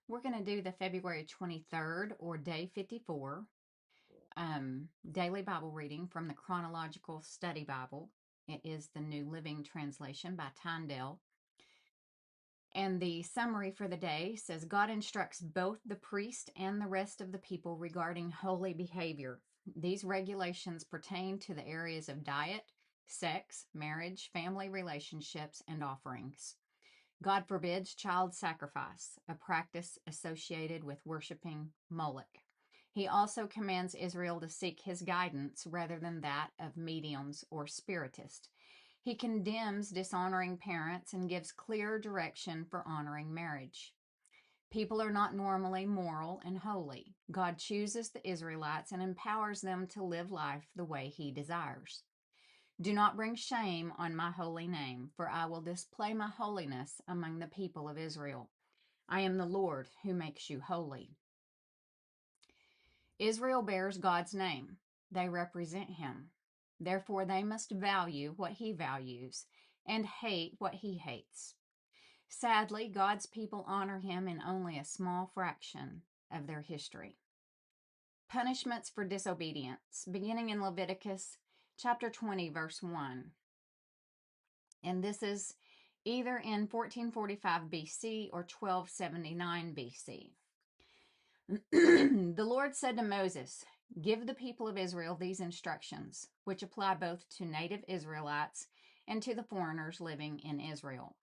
We're going to do the February 23rd or day 54 daily Bible reading from the Chronological Study Bible. It is the New Living Translation by Tyndale. And the summary for the day says God instructs both the priest and the rest of the people regarding holy behavior. These regulations pertain to the areas of diet, sex, marriage, family relationships, and offerings. God forbids child sacrifice, a practice associated with worshiping Moloch. He also commands Israel to seek his guidance rather than that of mediums or spiritists. He condemns dishonoring parents and gives clear direction for honoring marriage. People are not normally moral and holy. God chooses the Israelites and empowers them to live life the way he desires. Do not bring shame on my holy name, for I will display my holiness among the people of Israel. I am the Lord who makes you holy. Israel bears God's name. They represent him. Therefore, they must value what he values and hate what he hates. Sadly, God's people honor him in only a small fraction of their history. Punishments for disobedience, beginning in Leviticus chapter 20, verse 1. And this is either in 1445 BC or 1279 BC. The Lord said to Moses, "Give the people of Israel these instructions, which apply both to native Israelites and to the foreigners living in Israel.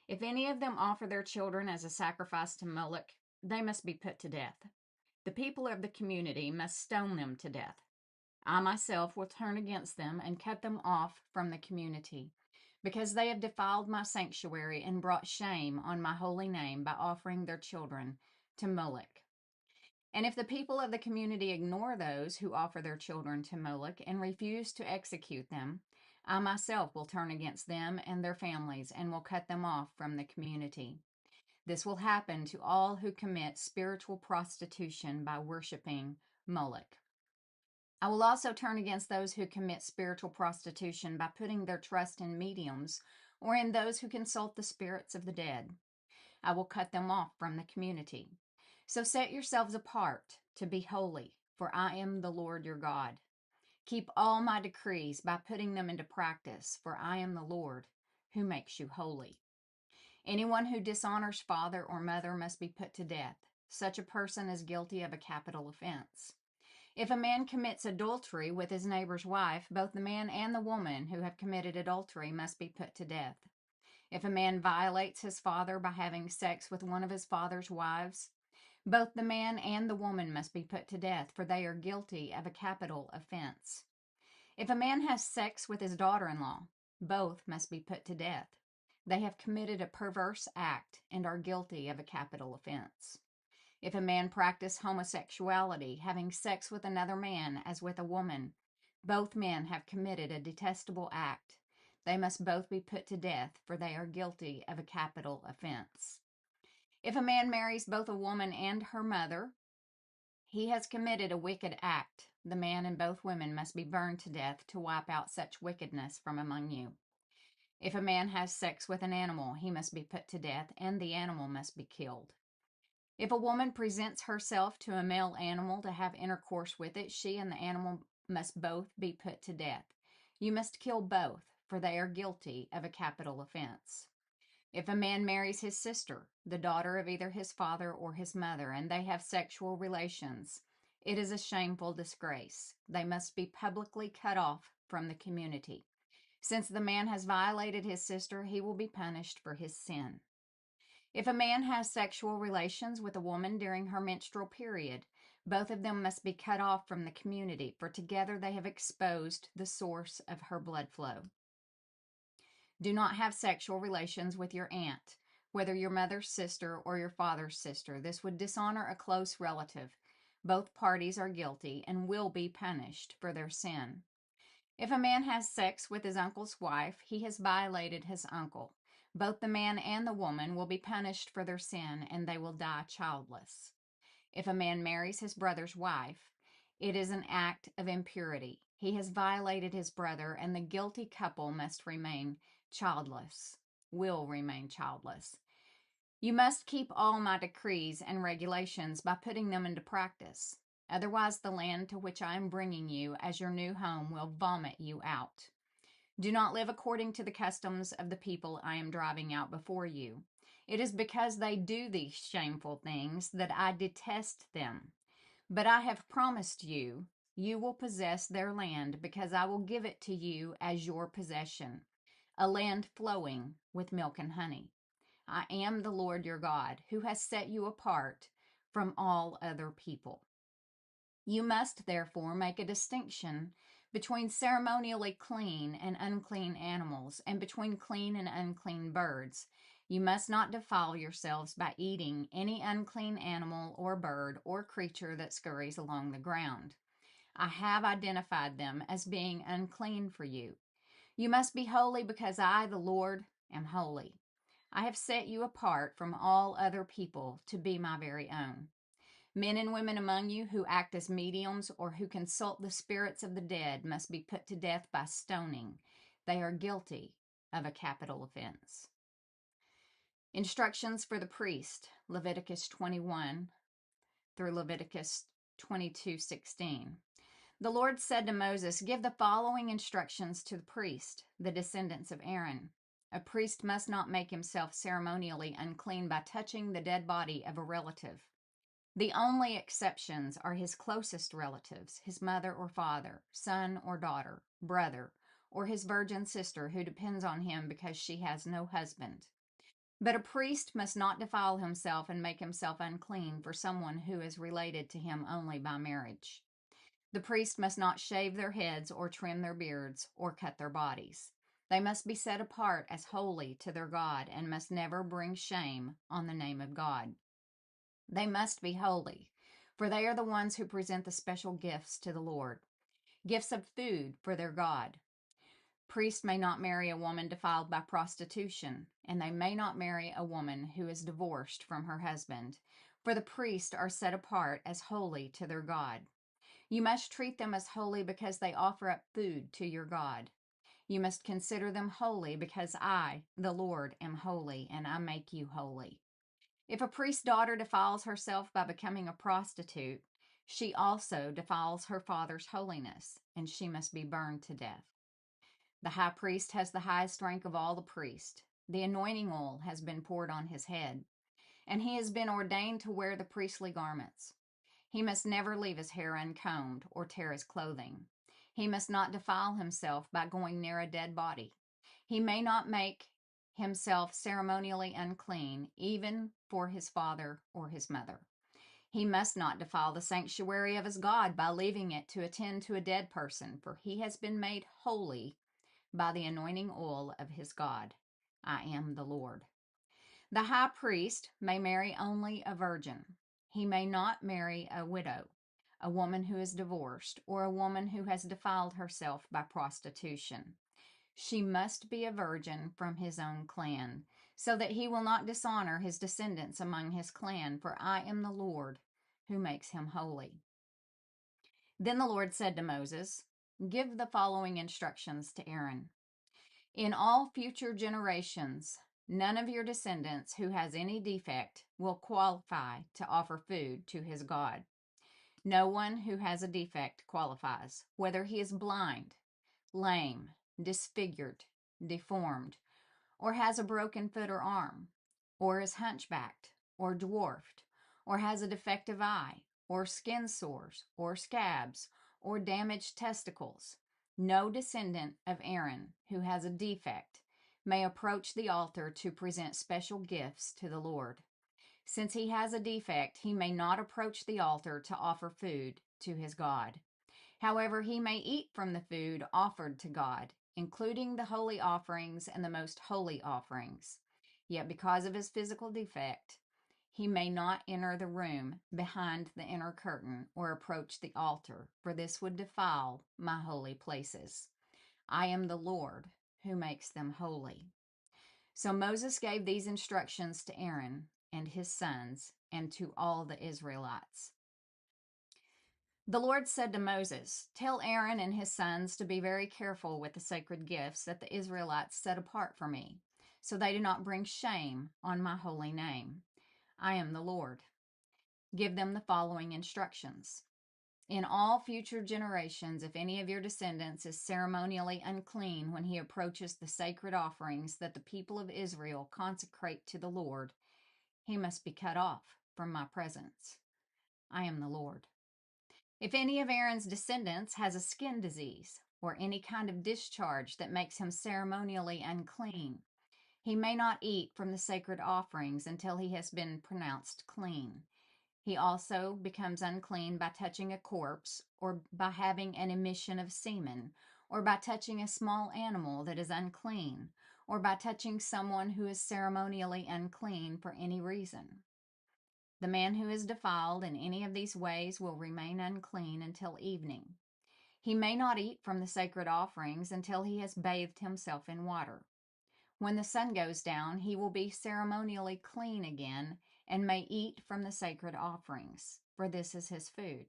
If any of them offer their children as a sacrifice to Moloch, they must be put to death. The people of the community must stone them to death. I myself will turn against them and cut them off from the community, because they have defiled my sanctuary and brought shame on my holy name by offering their children to Moloch. And if the people of the community ignore those who offer their children to Moloch and refuse to execute them, I myself will turn against them and their families and will cut them off from the community. This will happen to all who commit spiritual prostitution by worshiping Moloch. I will also turn against those who commit spiritual prostitution by putting their trust in mediums or in those who consult the spirits of the dead. I will cut them off from the community. So set yourselves apart to be holy, for I am the Lord your God. Keep all my decrees by putting them into practice, for I am the Lord who makes you holy. Anyone who dishonors father or mother must be put to death. Such a person is guilty of a capital offense. If a man commits adultery with his neighbor's wife, both the man and the woman who have committed adultery must be put to death. If a man violates his father by having sex with one of his father's wives, both the man and the woman must be put to death, for they are guilty of a capital offense. If a man has sex with his daughter-in-law, both must be put to death. They have committed a perverse act and are guilty of a capital offense. If a man practice homosexuality, having sex with another man as with a woman, both men have committed a detestable act. They must both be put to death, for they are guilty of a capital offense. If a man marries both a woman and her mother, he has committed a wicked act. The man and both women must be burned to death to wipe out such wickedness from among you. If a man has sex with an animal, he must be put to death, and the animal must be killed. If a woman presents herself to a male animal to have intercourse with it, she and the animal must both be put to death. You must kill both, for they are guilty of a capital offense. If a man marries his sister, the daughter of either his father or his mother, and they have sexual relations, it is a shameful disgrace. They must be publicly cut off from the community. Since the man has violated his sister, he will be punished for his sin. If a man has sexual relations with a woman during her menstrual period, both of them must be cut off from the community, for together they have exposed the source of her blood flow. Do not have sexual relations with your aunt, whether your mother's sister or your father's sister. This would dishonor a close relative. Both parties are guilty and will be punished for their sin. If a man has sex with his uncle's wife, he has violated his uncle. Both the man and the woman will be punished for their sin, and they will die childless. If a man marries his brother's wife, it is an act of impurity. He has violated his brother, and the guilty couple must remain childless, will remain childless. You must keep all my decrees and regulations by putting them into practice. Otherwise, the land to which I am bringing you as your new home will vomit you out. Do not live according to the customs of the people I am driving out before you. It is because they do these shameful things that I detest them. But I have promised you, you will possess their land because I will give it to you as your possession, a land flowing with milk and honey. I am the Lord your God, who has set you apart from all other people. You must therefore make a distinction between ceremonially clean and unclean animals, and between clean and unclean birds. You must not defile yourselves by eating any unclean animal or bird or creature that scurries along the ground. I have identified them as being unclean for you. You must be holy because I, the Lord, am holy. I have set you apart from all other people to be my very own. Men and women among you who act as mediums or who consult the spirits of the dead must be put to death by stoning. They are guilty of a capital offense. Instructions for the priest, Leviticus 21 through Leviticus 22:16. The Lord said to Moses, "Give the following instructions to the priest, the descendants of Aaron. A priest must not make himself ceremonially unclean by touching the dead body of a relative. The only exceptions are his closest relatives, his mother or father, son or daughter, brother, or his virgin sister who depends on him because she has no husband. But a priest must not defile himself and make himself unclean for someone who is related to him only by marriage. The priest must not shave their heads or trim their beards or cut their bodies. They must be set apart as holy to their God and must never bring shame on the name of God. They must be holy, for they are the ones who present the special gifts to the Lord, gifts of food for their God. Priests may not marry a woman defiled by prostitution, and they may not marry a woman who is divorced from her husband, for the priests are set apart as holy to their God. You must treat them as holy because they offer up food to your God. You must consider them holy because I, the Lord, am holy, and I make you holy. If a priest's daughter defiles herself by becoming a prostitute, she also defiles her father's holiness, and she must be burned to death. The high priest has the highest rank of all the priests. The anointing oil has been poured on his head, and he has been ordained to wear the priestly garments. He must never leave his hair uncombed or tear his clothing. He must not defile himself by going near a dead body. He may not make himself ceremonially unclean, even for his father or his mother. He must not defile the sanctuary of his God by leaving it to attend to a dead person, for he has been made holy by the anointing oil of his God. I am the Lord. The high priest may marry only a virgin. He may not marry a widow, a woman who is divorced, or a woman who has defiled herself by prostitution. She must be a virgin from his own clan, so that he will not dishonor his descendants among his clan, for I am the Lord who makes him holy. Then the Lord said to Moses, "Give the following instructions to Aaron. In all future generations, none of your descendants who has any defect will qualify to offer food to his God. No one who has a defect qualifies, whether he is blind, lame, disfigured, deformed, or has a broken foot or arm, or is hunchbacked, or dwarfed, or has a defective eye, or skin sores, or scabs, or damaged testicles. No descendant of Aaron who has a defect may approach the altar to present special gifts to the Lord. Since he has a defect, he may not approach the altar to offer food to his God. However, he may eat from the food offered to God, including the holy offerings and the most holy offerings. Yet because of his physical defect, he may not enter the room behind the inner curtain or approach the altar, for this would defile my holy places. I am the Lord who makes them holy." So Moses gave these instructions to Aaron and his sons and to all the Israelites. The Lord said to Moses, "Tell Aaron and his sons to be very careful with the sacred gifts that the Israelites set apart for me, so they do not bring shame on my holy name. I am the Lord. Give them the following instructions. In all future generations, if any of your descendants is ceremonially unclean when he approaches the sacred offerings that the people of Israel consecrate to the Lord, he must be cut off from my presence. I am the Lord. If any of Aaron's descendants has a skin disease or any kind of discharge that makes him ceremonially unclean, he may not eat from the sacred offerings until he has been pronounced clean. He also becomes unclean by touching a corpse, or by having an emission of semen, or by touching a small animal that is unclean, or by touching someone who is ceremonially unclean for any reason. The man who is defiled in any of these ways will remain unclean until evening. He may not eat from the sacred offerings until he has bathed himself in water. When the sun goes down, he will be ceremonially clean again and may eat from the sacred offerings, for this is his food.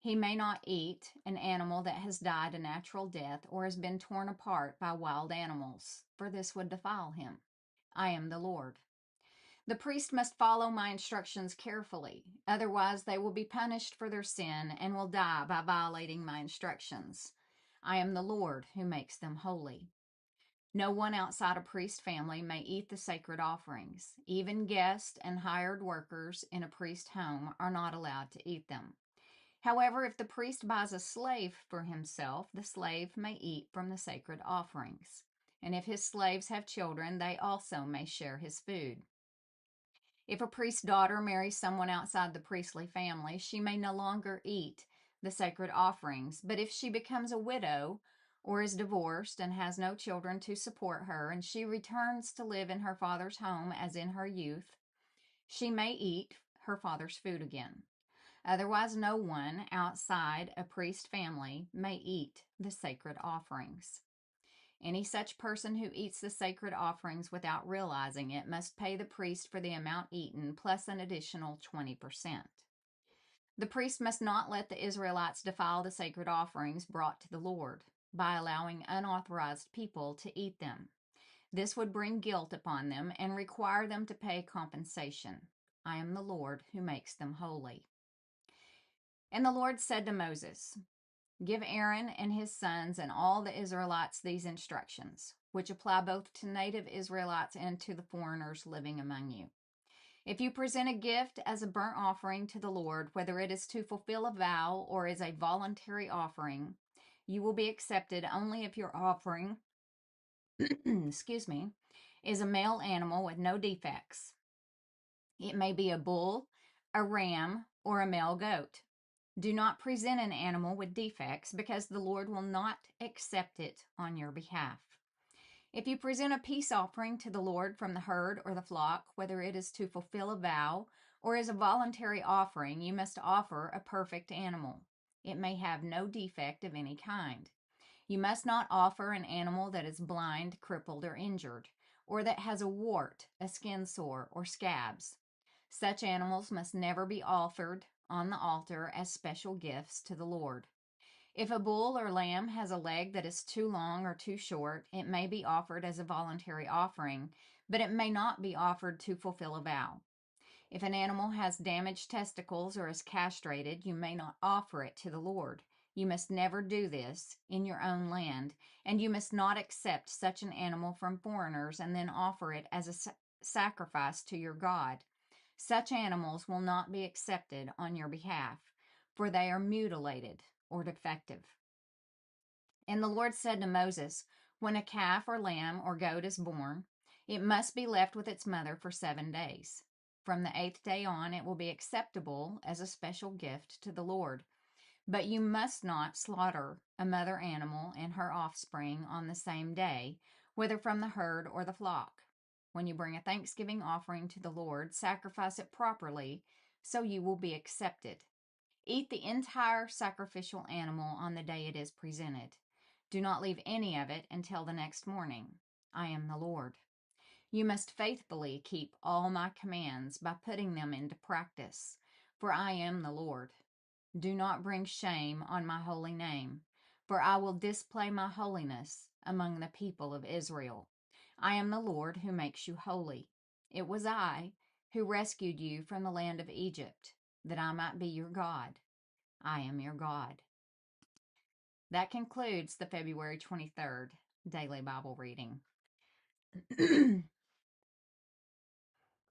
He may not eat an animal that has died a natural death or has been torn apart by wild animals, for this would defile him. I am the Lord. The priest must follow my instructions carefully, otherwise they will be punished for their sin and will die by violating my instructions. I am the Lord who makes them holy. No one outside a priest family may eat the sacred offerings. Even guests and hired workers in a priest home are not allowed to eat them. However, if the priest buys a slave for himself, the slave may eat from the sacred offerings. And if his slaves have children, they also may share his food. If a priest's daughter marries someone outside the priestly family, she may no longer eat the sacred offerings. But if she becomes a widow or is divorced and has no children to support her, and she returns to live in her father's home as in her youth, she may eat her father's food again. Otherwise, no one outside a priest family may eat the sacred offerings. Any such person who eats the sacred offerings without realizing it must pay the priest for the amount eaten plus an additional 20%. The priest must not let the Israelites defile the sacred offerings brought to the Lord by allowing unauthorized people to eat them. This would bring guilt upon them and require them to pay compensation. I am the Lord who makes them holy. And the Lord said to Moses, Give Aaron and his sons and all the Israelites these instructions, which apply both to native Israelites and to the foreigners living among you. If you present a gift as a burnt offering to the Lord, whether it is to fulfill a vow or is a voluntary offering, you will be accepted only if your offering, is a male animal with no defects. It may be a bull, a ram, or a male goat. Do not present an animal with defects, because the Lord will not accept it on your behalf. If you present a peace offering to the Lord from the herd or the flock, whether it is to fulfill a vow or as a voluntary offering, you must offer a perfect animal. It may have no defect of any kind. You must not offer an animal that is blind, crippled, or injured, or that has a wart, a skin sore, or scabs. Such animals must never be offered on the altar as special gifts to the Lord. If a bull or lamb has a leg that is too long or too short, it may be offered as a voluntary offering, but it may not be offered to fulfill a vow. If an animal has damaged testicles or is castrated, you may not offer it to the Lord. You must never do this in your own land, and you must not accept such an animal from foreigners and then offer it as a sacrifice to your God. Such animals will not be accepted on your behalf, for they are mutilated or defective. And the Lord said to Moses, When a calf or lamb or goat is born, it must be left with its mother for 7 days. From the 8th day on, it will be acceptable as a special gift to the Lord. But you must not slaughter a mother animal and her offspring on the same day, whether from the herd or the flock. When you bring a thanksgiving offering to the Lord, sacrifice it properly, so you will be accepted. Eat the entire sacrificial animal on the day it is presented. Do not leave any of it until the next morning. I am the Lord. You must faithfully keep all my commands by putting them into practice, for I am the Lord. Do not bring shame on my holy name, for I will display my holiness among the people of Israel. I am the Lord who makes you holy. It was I who rescued you from the land of Egypt, that I might be your God. I am your God. That concludes the February 23rd Daily Bible Reading.